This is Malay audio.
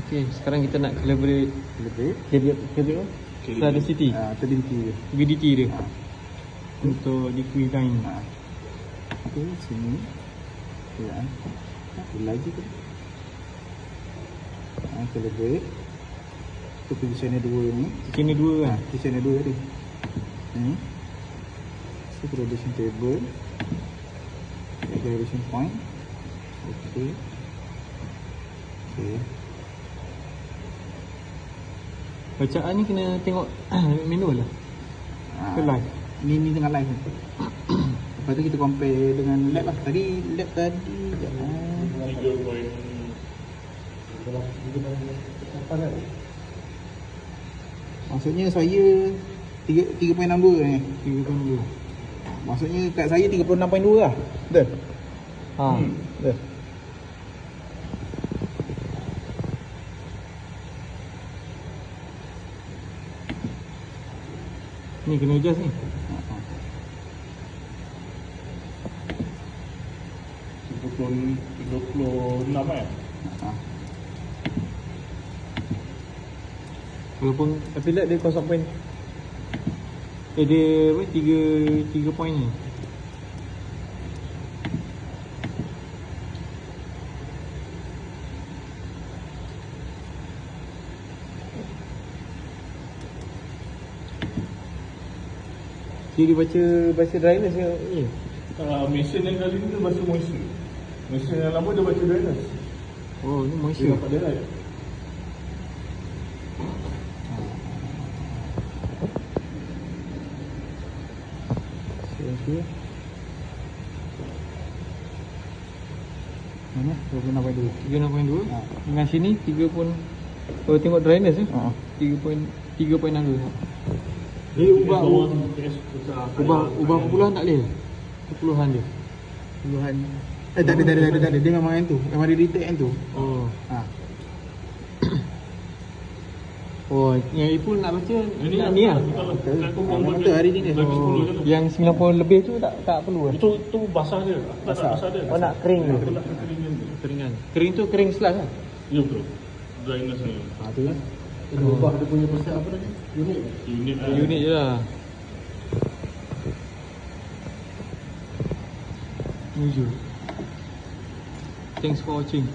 Okey, sekarang kita nak calibrate kita ada CT. VDT dia. Untuk DQ line. Okey, sini. Ya. Lagi tu. Calibrate. Tu position 2 ni. Position 2 kan? Position 2 tadi. Ni. So calibration table. Calibration point. Okey. Okey. Bacaan ni kena tengok manual lah. Ke live? Ni tengah live ni. Lepas tu kita compare dengan lab lah. Lab tadi maksudnya saya 3.62 ni. 3.2. Maksudnya kat saya 36.2 lah. Betul? Betul. Ni kena adjust ni. 36 kan? Walaupun tapi lihat dia 0 point. Dia apa 3 point ni. Dia baca dryness ke ni? Mesin yang kali ni dia baca moisture. Mesin yang lama dia baca dryness. Oh, ni Dia moisture. dapat dia right. Okey. Mana? 26.2. 3.2. Dengan sini 3 pun. Kalau tengok dryness ni. 3.6. Dia ubah perpuluhan tak boleh. Perpuluhan dia. Puluhan. Tak ada. Dia memang yang tu. Memang dia detect yang tu. Oh. Oh, yang Ipul nak baca ni lah. Betul hari ni dia. Oh, yang 90 lebih tu tak perlu. Itu basah dia. Basah dia. Oh, nak kering tu. Aku nak keringan dia. Keringan. Kering tu kering selas kan? Ya betul. Dryness ni. Tu lah. Dia ubah dia punya persen apa tadi? Unit Unit je lah. Thanks for watching.